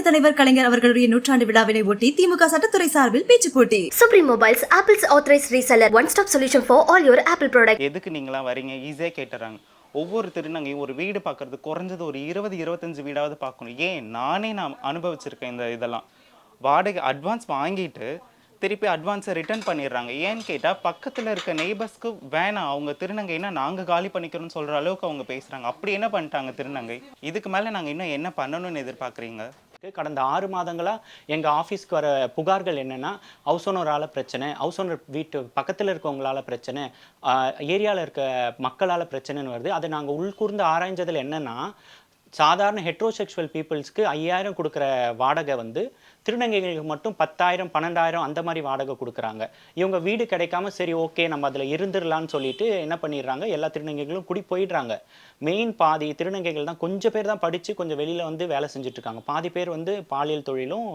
தலைவர் கலைஞர் அவர்களுடைய நூற்றாண்டு விழாவினை ஒட்டி திமுக சட்டத்துறை சார்பில் பேச்சு போட்டி. Supreme Mobiles, Apple's authorized reseller, one-stop solution for all your Apple products. எதுக்கு நீங்களாம் வரீங்க ஈஸியாக கேட்டுறாங்க. ஒவ்வொரு திருநங்கையும் ஒரு வீடு பார்க்கறது குறைஞ்சது ஒரு 20-25 வீடாவது பார்க்கணும். நான் அனுபவிச்சிருக்கேன் இதெல்லாம். வாடகை அட்வான்ஸ் வாங்கிட்டு திருப்பி அட்வான்ஸை ரிட்டர்ன் பண்ணிடுறாங்க. ஏன்னு கேட்டால் பக்கத்தில் இருக்க நெய்பர்ஸ்க்கு வேணாம், அவங்க திருநங்கைன்னா நாங்கள் காலி பண்ணிக்கிறோன்னு சொல்கிற அளவுக்கு அவங்க பேசுகிறாங்க. அப்படி என்ன பண்ணிட்டாங்க திருநங்கை? இதுக்கு மேலே நாங்கள் இன்னும் என்ன பண்ணணும்னு எதிர்பார்க்குறீங்க? கடந்த 6 மாதங்களாக எங்கள் ஆஃபீஸ்க்கு வர புகார்கள் என்னென்னா, ஹவுஸ் ஓனரால் பிரச்சனை, ஹவுஸ் ஓனர் வீட்டு பக்கத்தில் இருக்கவங்களால பிரச்சனை, ஏரியாவில் இருக்க மக்களால் பிரச்சனைன்னு வருது. அதை நாங்கள் உள்கூர்ந்து ஆராய்ஞ்சதில் என்னென்னா, சாதாரண ஹெட்ரோசெக்சுவல் பீப்புள்ஸ்க்கு 5000 கொடுக்குற வாடகை வந்து திருநங்கைகளுக்கு மட்டும் 10,000 12,000 அந்த மாதிரி வாடகை கொடுக்குறாங்க. இவங்க வீடு கிடைக்காம சரி ஓகே நம்ம அதில் இருந்துடலான்னு சொல்லிட்டு என்ன பண்ணிடுறாங்க, எல்லா திருநங்கைகளும் குடி போயிடுறாங்க. மெயின் பாதி திருநங்கைகள் தான், கொஞ்சம் பேர் தான் படித்து கொஞ்சம் வெளியில் வந்து வேலை செஞ்சுட்ருக்காங்க. பாதி பேர் வந்து பாலியல் தொழிலும்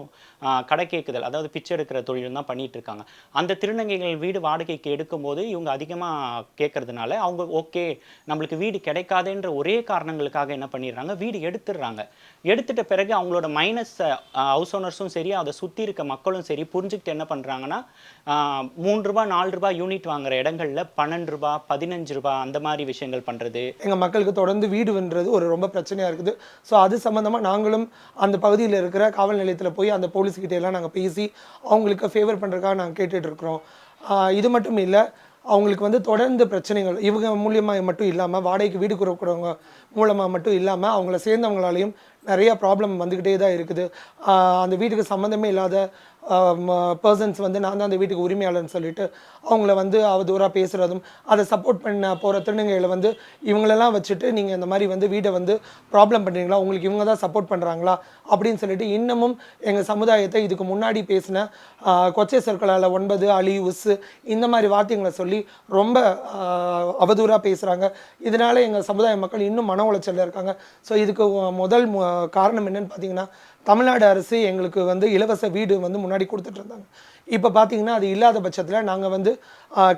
கடை கேட்குதல், அதாவது பிச்சை எடுக்கிற தொழிலும் தான் பண்ணிகிட்டு இருக்காங்க. அந்த திருநங்கைகள் வீடு வாடகைக்கு எடுக்கும்போது இவங்க அதிகமாக கேட்கறதுனால அவங்க ஓகே நம்மளுக்கு வீடு கிடைக்காதுன்ற ஒரே காரணங்களுக்காக என்ன பண்ணிடுறாங்க, வீடு எடுத்துடுறாங்க. எடுத்துட்ட பிறகு அவங்களோட மைனஸ் ஹவுஸ் ஓனர்ஸும் சரி அதை சுற்றி இருக்க மக்களும் சரி புரிஞ்சுக்கிட்டு என்ன பண்ணுறாங்கன்னா, 3 ரூபா 4 ரூபா யூனிட் வாங்குற இடங்களில் 12 ரூபா 15 ரூபா அந்த மாதிரி விஷயங்கள் பண்ணுறது. எங்கள் மக்களுக்கு தொடர்ந்து வீடுன்றது ஒரு ரொம்ப பிரச்சனையாக இருக்குது. ஸோ அது சம்மந்தமாக நாங்களும் அந்த பகுதியில் இருக்கிற காவல் நிலையத்தில் போய் அந்த போலீஸ்கிட்ட எல்லாம் நாங்கள் பேசி அவங்களுக்கு ஃபேவர் பண்ணுறதுக்காக நாங்கள் கேட்டுட்ருக்குறோம். இது மட்டும் இல்லை, அவங்களுக்கு வந்து தொடர்ந்து பிரச்சனைகள் இவங்க மூலியமாக மட்டும் இல்லாமல், வாடகைக்கு வீடு கொடுக்குறவங்க மூலமாக மட்டும் இல்லாமல் அவங்கள சேர்ந்தவங்களாலையும் நிறைய ப்ராப்ளம் வந்துக்கிட்டே தான் இருக்குது. அந்த வீட்டுக்கு சம்மந்தமே இல்லாத பர்சன்ஸ் வந்து நான் தான் அந்த வீட்டுக்கு உரிமையாளர்னு சொல்லிட்டு அவங்கள வந்து அவதூறாக பேசுகிறதும், அதை சப்போர்ட் பண்ண போகிற திருநங்கைகளை வந்து இவங்களெல்லாம் வச்சுட்டு நீங்கள் இந்த மாதிரி வந்து வீடை வந்து ப்ராப்ளம் பண்ணுறீங்களா, உங்களுக்கு இவங்க தான் சப்போர்ட் பண்ணுறாங்களா அப்படின்னு சொல்லிட்டு இன்னமும் எங்கள் சமுதாயத்தை இதுக்கு முன்னாடி பேசின கொச்சை சொற்களால் 9 அலி உஸ்ஸு இந்த மாதிரி வார்த்தைகளை சொல்லி ரொம்ப அவதூறாக பேசுகிறாங்க. இதனால் எங்கள் சமுதாய மக்கள் இன்னும் மன உளைச்சலில் இருக்காங்க. ஸோ இதுக்கு முதல் காரணம் என்னன்னு பார்த்தீங்கன்னா, தமிழ்நாடு அரசு எங்களுக்கு வந்து இலவச வீடு வந்து முன்னாடி கொடுத்துட்டு இருந்தாங்க. இப்போ பார்த்தீங்கன்னா அது இல்லாத பட்சத்தில் நாங்கள் வந்து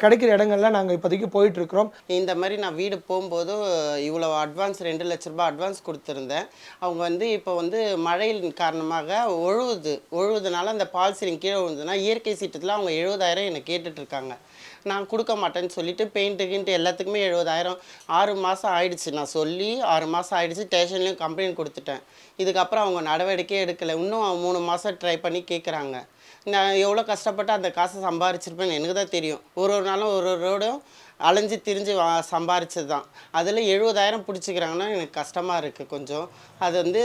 கிடைக்கிற இடங்கள்ல நாங்கள் இப்போதைக்கு போயிட்டுருக்குறோம். இந்த மாதிரி நான் வீடு போகும்போது இவ்வளோ அட்வான்ஸ் 2 லட்ச ரூபாய் அட்வான்ஸ் கொடுத்துருந்தேன். அவங்க வந்து இப்போ வந்து மழையின் காரணமாக ஒழுகுதுனால அந்த பால் சீலிங் கீழே விழுந்ததுன்னா இயற்கை சீட்டத்தில் அவங்க 70,000 என்னை கேட்டுட்ருக்காங்க. நான் கொடுக்க மாட்டேன்னு சொல்லிவிட்டு பெயிண்ட்டுக்கின்ட்டு எல்லாத்துக்குமே 70,000 6 மாதம் ஆயிடுச்சு. நான் சொல்லி 6 மாதம் ஆயிடுச்சு. ஸ்டேஷன்லேயும் கம்ப்ளைண்ட் கொடுத்துட்டேன். இதுக்கப்புறம் அவங்க நடவடிக்கையே எடுக்கலை. இன்னும் 3 மாதம் ட்ரை பண்ணி கேட்குறாங்க. நான் எவ்வளோ கஷ்டப்பட்டு அந்த காசை சம்பாரிச்சிருப்பேன்னு எனக்கு தான் தெரியும். ஒரு நாளும் ஒரு ரோடும் அலைஞ்சு திரிஞ்சு சம்பாரிச்சது தான். அதில் 70,000 பிடிச்சிக்கிறாங்கன்னா எனக்கு கஷ்டமாக இருக்குது கொஞ்சம். அது வந்து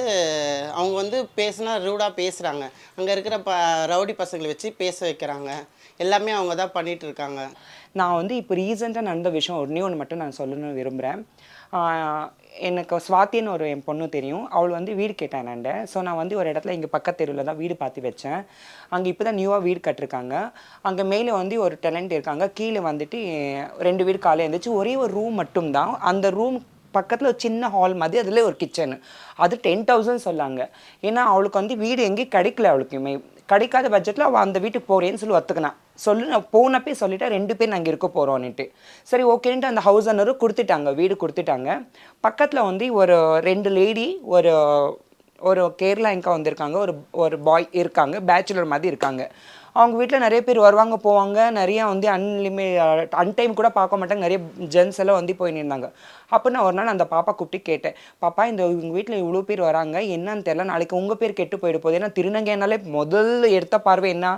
அவங்க வந்து பேசுனா ரூடாக பேசுகிறாங்க. அங்கே இருக்கிற ரவுடி பசங்களை வச்சு பேச வைக்கிறாங்க. எல்லாமே அவங்க தான் பண்ணிகிட்ருக்காங்க. நான் வந்து இப்போ ரீசெண்டாக நடந்த விஷயம் ஒன்று மட்டும் நான் சொல்லணும்னு விரும்புகிறேன். எனக்கு ஸ்வாத்தின்னு ஒரு என் பொண்ணு தெரியும். அவள் வந்து வீடு கேட்டேன் என்கிட்ட. ஸோ நான் வந்து ஒரு இடத்துல இங்கே பக்கத்து தெருவில் தான் வீடு பார்த்து வச்சேன். அங்கே இப்போ தான் நியூவாக வீடு கட்டிருக்காங்க. அங்கே மேலே வந்து ஒரு டெனண்ட் இருக்காங்க, கீழே வந்துட்டு 2 வீடு காலையில் இருந்துச்சு. ஒரே ஒரு ரூம் மட்டும்தான். அந்த ரூம் பக்கத்தில் ஒரு சின்ன ஹால் மாதிரி, அதில் ஒரு கிச்சனு. அது 10,000 சொல்லாங்க. ஏன்னா அவளுக்கு வந்து வீடு எங்கேயும் கிடைக்கல. அவளுக்குமே கிடைக்காத பட்ஜெட்டில் அவள் அந்த வீட்டுக்கு போகிறேன்னு சொல்லி ஒத்துக்கினான். நான் போனப்பே சொல்லிட்டா 2 பேர் நாங்கள் இருக்க போகிறோன்னுட்டு. சரி ஓகேன்ட்டு அந்த ஹவுஸ் ஓனரும் கொடுத்துட்டாங்க, வீடு கொடுத்துட்டாங்க. பக்கத்தில் வந்து ஒரு 2 லேடி ஒரு கேரளா எங்கே வந்திருக்காங்க, ஒரு பாய் இருக்காங்க, பேச்சுலர் மாதிரி இருக்காங்க. அவங்க வீட்டில் நிறைய பேர் வருவாங்க போவாங்க. நிறையா வந்து அன்டைம் கூட பார்க்க மாட்டாங்க. நிறைய ஜென்ஸ் எல்லாம் வந்து போயின்னு இருந்தாங்க. அப்போ நான் ஒரு நாள் அந்த பாப்பா கூப்பிட்டு கேட்டேன், பாப்பா உங்கள் வீட்டில் இவ்வளோ பேர் வராங்க, என்னன்னு தெரில, நாளைக்கு உங்கள் பேர் கெட்டு போயிட போகுது. ஏன்னா திருநங்கைனாலே முதல் எடுத்த பார்வை என்ன,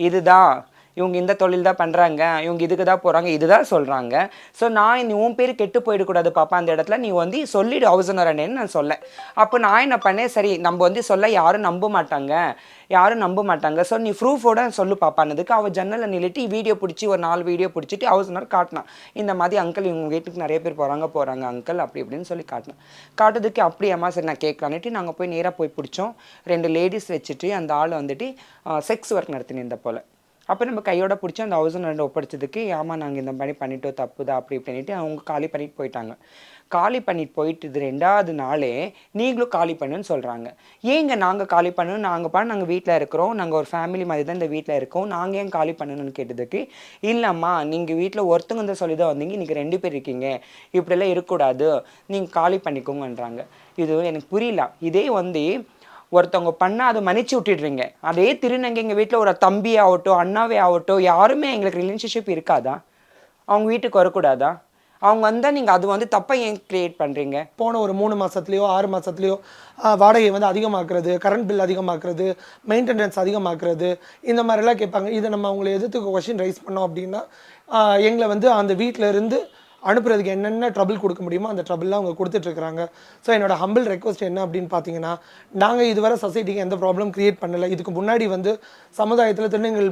இதுதான் இவங்க இந்த தொழில் தான் பண்ணுறாங்க, இவங்க இதுக்கு தான் போகிறாங்க, இதுதான் சொல்கிறாங்க. ஸோ நான் உன் பேர் கெட்டு போயிடக்கூடாது பாப்பா, அந்த இடத்துல நீ வந்து சொல்லிவிடு ஹவுஸ் ஓனர்னு நான் சொல்ல. அப்போ நான் என்ன பண்ணேன், சரி நம்ம வந்து சொல்ல யாரும் நம்ப மாட்டாங்க. ஸோ நீ ப்ரூஃபோட சொல்லு பாப்பானதுக்கு அவள் ஜன்னலில் நிறுத்தி வீடியோ பிடிச்சி ஒரு 4 வீடியோ பிடிச்சிட்டு ஹவுஸ் ஓனர் காட்டினான். இந்த மாதிரி அங்கிள் இவங்க வீட்டுக்கு நிறைய பேர் போகிறாங்க அங்கிள் அப்படி இப்படின்னு சொல்லி காட்டுறதுக்கு அப்படியம்மா சரி நான் கேட்கலான்ட்டு நாங்கள் போய் நேராக போய் பிடிச்சோம். 2 லேடிஸ் வச்சுட்டு அந்த ஆள் வந்துட்டு செக்ஸ் ஒர்க் நடத்தினிருந்த போல். அப்போ நம்ம கையோட பிடிச்சி அந்த ஹவுஸ் ஓனர் ஒப்படைச்சதுக்கு, ஆமாம் நாங்கள் இந்த மாதிரி பண்ணிட்டோம், தப்பு தான் அப்படி இப்படின்ட்டு அவங்க காலி பண்ணிட்டு போயிட்டாங்க. காலி பண்ணிட்டு போயிட்டு இது 2வது நாளே நீங்களும் காலி பண்ணுன்னு சொல்கிறாங்க. ஏங்க நாங்கள் காலி பண்ணணும், நாங்கள் வீட்டில் இருக்கிறோம், நாங்கள் ஒரு ஃபேமிலி மாதிரி தான் இந்த வீட்டில் இருக்கோம், நாங்கள் ஏன் காலி பண்ணணும்னு கேட்டதுக்கு, இல்லைம்மா நீங்கள் வீட்டில் ஒருத்தவங்க தான் சொல்லி தான் வந்தீங்க, இன்றைக்கி 2 பேர் இருக்கீங்க, இப்படிலாம் இருக்கக்கூடாது, நீங்கள் காலி பண்ணிக்கோங்கன்றாங்க. இது எனக்கு புரியல. இதே வந்து ஒருத்தவங்க பண்ணால் அதை மன்னிச்சு விட்டுடுறீங்க. அதே திருநங்கை எங்கள் வீட்டில் ஒரு தம்பி ஆகட்டும், அண்ணாவே ஆகட்டும், யாருமே எங்களுக்கு ரிலேஷன்ஷிப் இருக்காதா? அவங்க வீட்டுக்கு வரக்கூடாதா? அவங்க வந்தால் நீங்கள் அது வந்து தப்பை ஏன் க்ரியேட் பண்ணுறீங்க? போன ஒரு 3 மாதத்துலையோ 6 மாதத்துலையோ வாடகையை வந்து அதிகமாக்குறது, கரண்ட் பில் அதிகமாக்குறது, மெயின்டெனன்ஸ் அதிகமாக்குறது, இந்த மாதிரிலாம் கேட்பாங்க. இதை நம்ம அவங்கள எதிர்த்து கொஷின் ரைஸ் பண்ணோம் அப்படின்னா எங்களை வந்து அந்த வீட்டில் இருந்து அனுப்புறதுக்கு என்னென்ன ட்ரபிள் கொடுக்க முடியுமோ அந்த ட்ரபிள்லாம் அவங்க கொடுத்துட்ருக்குறாங்க. ஸோ என்னோட ஹம்பிள் ரெக்வஸ்ட் என்ன அப்படின்னு பார்த்தீங்கன்னா, நாங்கள் இதுவரை சொசைட்டிக்கு எந்த ப்ராப்ளம் க்ரியேட் பண்ணலை. இதுக்கு முன்னாடி வந்து சமுதாயத்தில் திருநங்கள்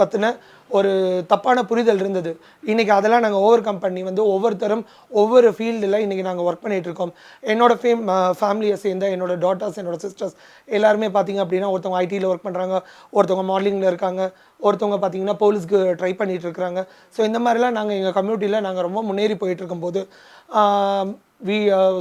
பற்றின ஒரு தப்பான புரிதல் இருந்தது. இன்றைக்கி அதெல்லாம் நாங்கள் ஓவர் கம் பண்ணி வந்து ஒவ்வொருத்தரும் ஒவ்வொரு ஃபீல்டில் இன்றைக்கி நாங்கள் ஒர்க் பண்ணிகிட்ருக்கோம். என்னோடய ஃபேமிலியை சேர்ந்த என்னோடய டாட்டர்ஸ், என்னோடய சிஸ்டர்ஸ் எல்லாருமே பார்த்திங்க அப்படின்னா ஒருத்தவங்க ஐடியில் ஒர்க் பண்ணுறாங்க, ஒருத்தவங்க மாடலிங்கில் இருக்காங்க, ஒருத்தவங்க பார்த்திங்கன்னா போலீஸ்க்கு ட்ரை பண்ணிகிட்டு இருக்கிறாங்க. ஸோ இந்த மாதிரிலாம் நாங்கள் எங்கள் கம்யூனிட்டியில் நாங்கள் ரொம்ப முன்னேறி போயிட்டுருக்கும்போது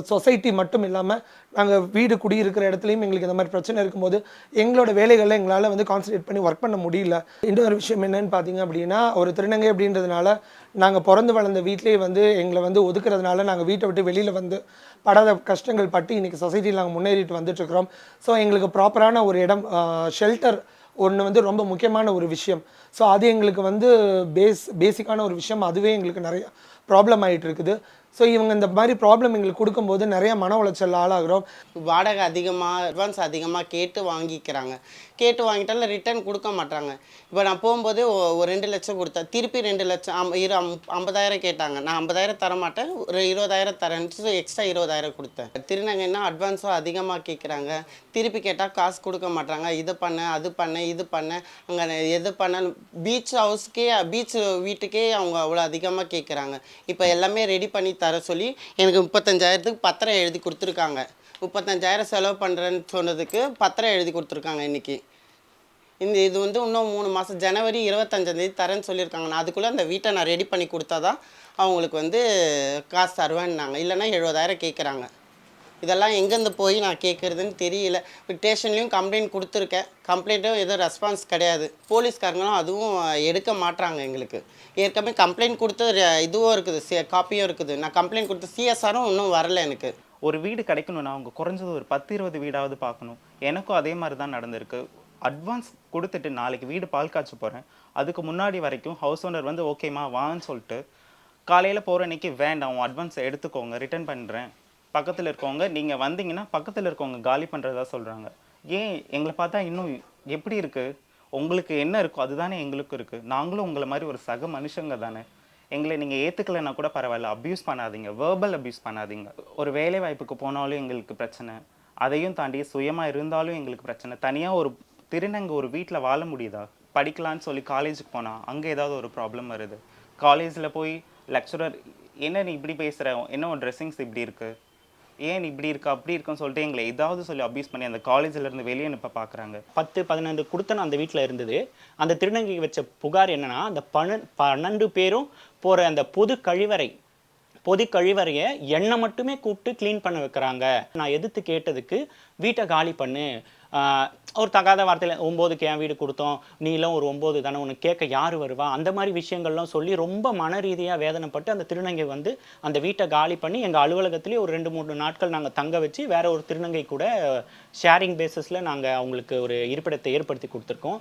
சொசைட்டி மட்டும் இல்லாமல் நாங்கள் வீடு குடியிருக்கிற இடத்துலையும் எங்களுக்கு இந்த மாதிரி பிரச்சனை இருக்கும்போது எங்களோட வேலைகளில் எங்களால் வந்து கான்சன்ட்ரேட் பண்ணி ஒர்க் பண்ண முடியல. இன்னொரு விஷயம் என்னன்னு பார்த்தீங்க அப்படின்னா, ஒரு திருநங்கை அப்படின்றதுனால நாங்கள் பிறந்து வளர்ந்த வீட்டிலே வந்து எங்களை வந்து ஒதுக்குறதுனால நாங்கள் வீட்டை விட்டு வெளியில் வந்து படாத கஷ்டங்கள் பட்டு இன்றைக்கி சொசைட்டியில் நாங்கள் முன்னேறிட்டு வந்துட்டுருக்குறோம். ஸோ எங்களுக்கு ப்ராப்பரான ஒரு இடம், ஷெல்டர் ஒன்று வந்து ரொம்ப முக்கியமான ஒரு விஷயம். ஸோ அது எங்களுக்கு வந்து பேசிக்கான ஒரு விஷயம். அதுவே எங்களுக்கு நிறைய ப்ராப்ளம் ஆகிட்டு இருக்குது. ஸோ இவங்க இந்த மாதிரி ப்ராப்ளம் எங்களுக்கு கொடுக்கும்போது நிறைய மன உளைச்சல் ஆளாகிறோம். வாடகை அதிகமாக, அட்வான்ஸ் அதிகமாக கேட்டு வாங்கிக்கிறாங்க. கேட்டு வாங்கிட்டாலும் ரிட்டர்ன் கொடுக்க மாட்டாங்க. இப்போ நான் போகும்போது ஒரு 2 லட்சம் கொடுத்தேன், திருப்பி 2 லட்சம் 50,000 கேட்டாங்க. நான் 50,000 தரமாட்டேன், ஒரு 20,000 தரேன்ட்டு எக்ஸ்ட்ரா 20,000 கொடுத்தேன். திருநங்கைன்னா அட்வான்ஸும் அதிகமாக கேட்குறாங்க, திருப்பி கேட்டால் காசு கொடுக்க மாட்டாங்க. இது பண்ண, அது பண்ண, இது பண்ண, அங்கே எது பண்ண, பீச் ஹவுஸ்க்கே, பீச் வீட்டுக்கே அவங்க அவ்வளோ அதிகமாக கேட்குறாங்க. இப்போ எல்லாமே ரெடி பண்ணி தர சொல்லி எனக்கு 35,000க்கு பத்திரம் எழுதி கொடுத்துருக்காங்க. 35,000 செலவு பண்ணுறேன்னு சொன்னதுக்கு பத்திரம் எழுதி கொடுத்துருக்காங்க இன்றைக்கி. இது வந்து இன்னும் 3 மாதம், ஜனவரி 25ஆம் தேதி தரேன்னு சொல்லியிருக்காங்க. நான் அதுக்குள்ளே அந்த வீட்டை நான் ரெடி பண்ணி கொடுத்தா தான் அவங்களுக்கு வந்து காசு தருவேன்னாங்க. இல்லைன்னா 70,000 கேட்குறாங்க. இதெல்லாம் எங்கேருந்து போய் நான் கேட்குறதுன்னு தெரியல. இப்போ ஸ்டேஷன்லேயும் கம்ப்ளைண்ட் கொடுத்துருக்கேன், கம்ப்ளைண்ட்டும் எதுவும் ரெஸ்பான்ஸ் கிடையாது. போலீஸ்காரங்களும் அதுவும் எடுக்க மாட்டாங்க. எங்களுக்கு ஏற்கனவே கம்ப்ளைண்ட் கொடுத்து இதுவும் இருக்குது, காப்பியும் இருக்குது. நான் கம்ப்ளைண்ட் கொடுத்து சிஎஸ்ஆரும் இன்னும் வரல. எனக்கு ஒரு வீடு கிடைக்கணும்னா அவங்க குறைஞ்சது ஒரு 10-20 வீடாவது பார்க்கணும். எனக்கும் அதே மாதிரி தான் நடந்திருக்கு. அட்வான்ஸ் கொடுத்துட்டு நாளைக்கு வீடு பால் காய்ச்ச போகிறேன், அதுக்கு முன்னாடி வரைக்கும் ஹவுஸ் ஓனர் வந்து ஓகேம்மா வான்னு சொல்லிட்டு காலையில் போகிற அன்றைக்கி வேண்டாம் அட்வான்ஸ் எடுத்துக்கோங்க, ரிட்டர்ன் பண்ணுறேன், பக்கத்தில் இருக்கவங்க நீங்கள் வந்தீங்கன்னா பக்கத்தில் இருக்கவங்க காலி பண்ணுறதா சொல்கிறாங்க. ஏன் எங்களை பார்த்தா இன்னும் எப்படி இருக்குது? உங்களுக்கு என்ன இருக்கோ அதுதானே எங்களுக்கும் இருக்குது. நாங்களும் உங்களை மாதிரி ஒரு சக மனுஷங்க தானே. எங்களை நீங்கள் ஏற்றுக்கலைன்னா கூட பரவாயில்ல, அப்யூஸ் பண்ணாதீங்க, வேர்பல் அப்யூஸ் பண்ணாதீங்க. ஒரு வேலை வாய்ப்புக்கு போனாலும் எங்களுக்கு பிரச்சனை, அதையும் தாண்டி சுயமாக இருந்தாலும் எங்களுக்கு பிரச்சனை. தனியாக ஒரு திருநங்கை ஒரு வீட்டில் வாழ முடியுதா? படிக்கலான்னு சொல்லி காலேஜுக்கு போனால் அங்கே ஏதாவது ஒரு ப்ராப்ளம் வருது. காலேஜில் போய் லெக்சரர் என்ன நீ இப்படி பேசுகிற, என்ன ஒரு ட்ரெஸ்ஸிங்ஸ் இப்படி இருக்குது, ஏன் இப்படி இருக்கு அப்படி இருக்குன்னு சொல்லிட்டு எங்களை ஏதாவது சொல்லி அப்யூஸ் பண்ணி அந்த காலேஜிலேருந்து வெளியே அனுப்ப பார்க்குறாங்க. 10-15 கொடுத்தன அந்த வீட்டில் இருந்தது. அந்த திருநங்கை வச்ச புகார் என்னன்னா, அந்த 12 பேரும் போகிற அந்த பொது கழிவறையை என்னை மட்டுமே கூப்பிட்டு க்ளீன் பண்ண வைக்கிறாங்க. நான் எதிர்த்து கேட்டதுக்கு வீட்டை காலி பண்ணு, ஒரு தகாத வார்த்தையில் 9க்கு என் வீடு கொடுத்தோம், நீலாம் ஒரு 9 தானே, உனக்கு கேட்க யார் வருவா, அந்த மாதிரி விஷயங்கள்லாம் சொல்லி ரொம்ப மன ரீதியாக வேதனைப்பட்டு அந்த திருநங்கை வந்து அந்த வீட்டை காலி பண்ணி எங்கள் அலுவலகத்துலேயே ஒரு 2-3 நாட்கள் நாங்கள் தங்க வச்சு வேற ஒரு திருநங்கை கூட ஷேரிங் பேசிஸில் நாங்கள் அவங்களுக்கு ஒரு இருப்பிடத்தை ஏற்படுத்தி கொடுத்துருக்கோம்.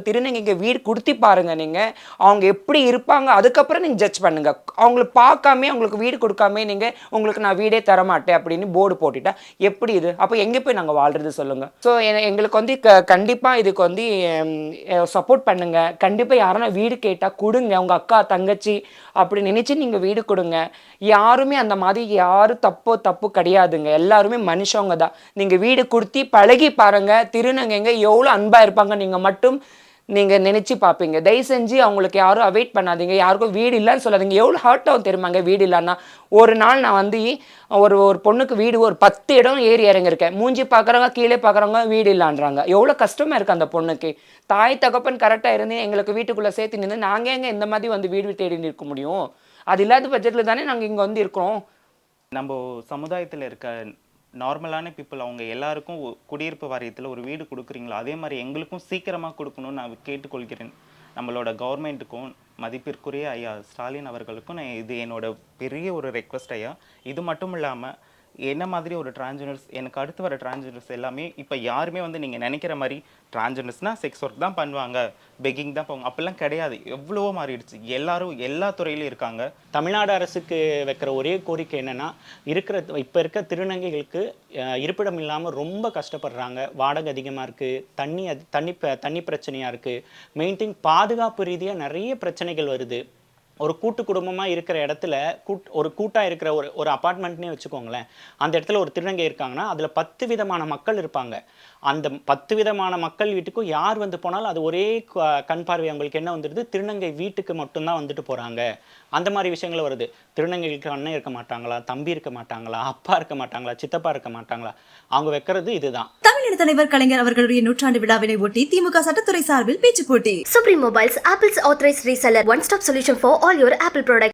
திருநங்கைக்கு வீடு கொடுத்தி பாருங்க, நீங்கள் அவங்க எப்படி இருப்பாங்க அதுக்கப்புறம் நீங்கள் ஜட்ஜ் பண்ணுங்க. அவங்கள பார்க்காமே அவங்களுக்கு வீடு கொடுக்காம நீங்கள் உங்களுக்கு நான் வீடே தரமாட்டேன் அப்படின்னு போர்டு போட்டுட்டா எப்படி இது? அப்போ எங்கே போய் நாங்கள் வாழ்றது சொல்லுங்கள். ஸோ எங்களுக்கு வந்து கண்டிப்பாக இதுக்கு வந்து சப்போர்ட் பண்ணுங்க. கண்டிப்பாக யாரும் வீடு கேட்டால் கொடுங்க, உங்கள் அக்கா தங்கச்சி அப்படி நினச்சி நீங்கள் வீடு கொடுங்க. யாருமே அந்த மாதிரி யாரும் தப்பு கிடையாதுங்க, எல்லாருமே மனுஷங்க தான். நீங்கள் வீடு கொடுத்தி பழகி பாருங்க, திருநங்கைங்க எவ்வளோ அன்பாக இருப்பாங்க நீங்கள் மட்டும் நீங்கள் நினச்சி பார்ப்பீங்க. தயவு செஞ்சு அவங்களுக்கு யாரும் அவாய்ட் பண்ணாதீங்க, யாருக்கும் வீடு இல்லைன்னு சொல்லாதீங்க. எவ்வளோ ஹர்ட் ஆகும் தெரியுமாங்க வீடு இல்லைன்னா. ஒரு நாள் நான் வந்து ஒரு பொண்ணுக்கு வீடு ஒரு 10 இடம் ஏறி இறங்கியிருக்கேன். மூஞ்சி பார்க்குறவங்க கீழே பார்க்குறவங்க வீடு இல்லான்றாங்க. எவ்வளோ கஷ்டமாக இருக்குது அந்த பொண்ணுக்கு. தாய் தகப்பன் கரெக்டாக இருந்து எங்களுக்கு வீட்டுக்குள்ளே சேர்த்து நின்று நாங்கள் எங்கே இந்த மாதிரி வந்து வீடு தேடி நிற்க முடியும்? அது இல்லாத பட்ஜெட்டில் தானே நாங்கள் இங்கே வந்து இருக்கிறோம். நம்ம சமுதாயத்தில் இருக்க நார்மலான பீப்புள் அவங்க எல்லாருக்கும் குடியிருப்பு வாரியத்தில் ஒரு வீடு கொடுக்குறீங்களா, அதே மாதிரி எங்களுக்கும் சீக்கிரமாக கொடுக்கணும்னு நான் கேட்டுக்கொள்கிறேன். நம்மளோட கவர்மெண்ட்டுக்கும் மதிப்பிற்குரிய ஐயா ஸ்டாலின் அவர்களுக்கும் நான் இது என்னோட பெரிய ஒரு ரெக்வஸ்ட் ஐயா. இது மட்டும் இல்லாமல் என்ன மாதிரி ஒரு டிரான்ஜெண்டர்ஸ், எனக்கு அடுத்து வர டிரான்ஜெண்டர்ஸ் எல்லாமே இப்போ யாருமே வந்து நீங்கள் நினைக்கிற மாதிரி டிரான்ஜெண்டர்ஸ்னால் செக்ஸ் ஒர்க் தான் பண்ணுவாங்க, பெக்கிங் தான் போவாங்க, அப்படிலாம் கிடையாது. எவ்வளவோ மாறிடுச்சு. எல்லாரும் எல்லா துறையிலும் இருக்காங்க. தமிழ்நாடு அரசுக்கு வைக்கிற ஒரே கோரிக்கை என்னன்னா, இப்போ இருக்க திருநங்கைகளுக்கு இருப்பிடம் இல்லாமல் ரொம்ப கஷ்டப்படுறாங்க. வாடகை அதிகமாக இருக்குது, தண்ணி பிரச்சனையாக இருக்குது. மெயின் திங் பாதுகாப்பு ரீதியாக நிறைய பிரச்சனைகள் வருது. ஒரு கூட்டு குடும்பமாக இருக்கிற இடத்துல ஒரு கூட்டாக இருக்கிற ஒரு அப்பார்ட்மெண்ட்னே வச்சுக்கோங்களேன். அந்த இடத்துல ஒரு திருநங்கை இருக்காங்கன்னா அதில் 10 விதமான மக்கள் இருப்பாங்க. அந்த 10 விதமான மக்கள் வீட்டுக்கும் யார் வந்து போனாலும் அது ஒரே கண் பார்வை அவங்களுக்கு என்ன வந்துடுது, திருநங்கை வீட்டுக்கு மட்டும்தான் வந்துட்டு போகிறாங்க. அந்த மாதிரி விஷயங்கள் வருது. திருநங்கைகளுக்கு அண்ணன் இருக்க மாட்டாங்களா, தம்பி இருக்க மாட்டாங்களா, அப்பா இருக்க மாட்டாங்களா, சித்தப்பா இருக்க மாட்டாங்களா? அவங்க வைக்கிறது இதுதான். தமிழக தலைவர் கலைஞர் அவர்களுடைய நூற்றாண்டு விழாவினை ஒட்டி திமுக சட்டத்துறை சார்பில் பேச்சு போட்டி. Supreme Mobiles, Apple's authorized reseller. One stop solution for all your Apple products.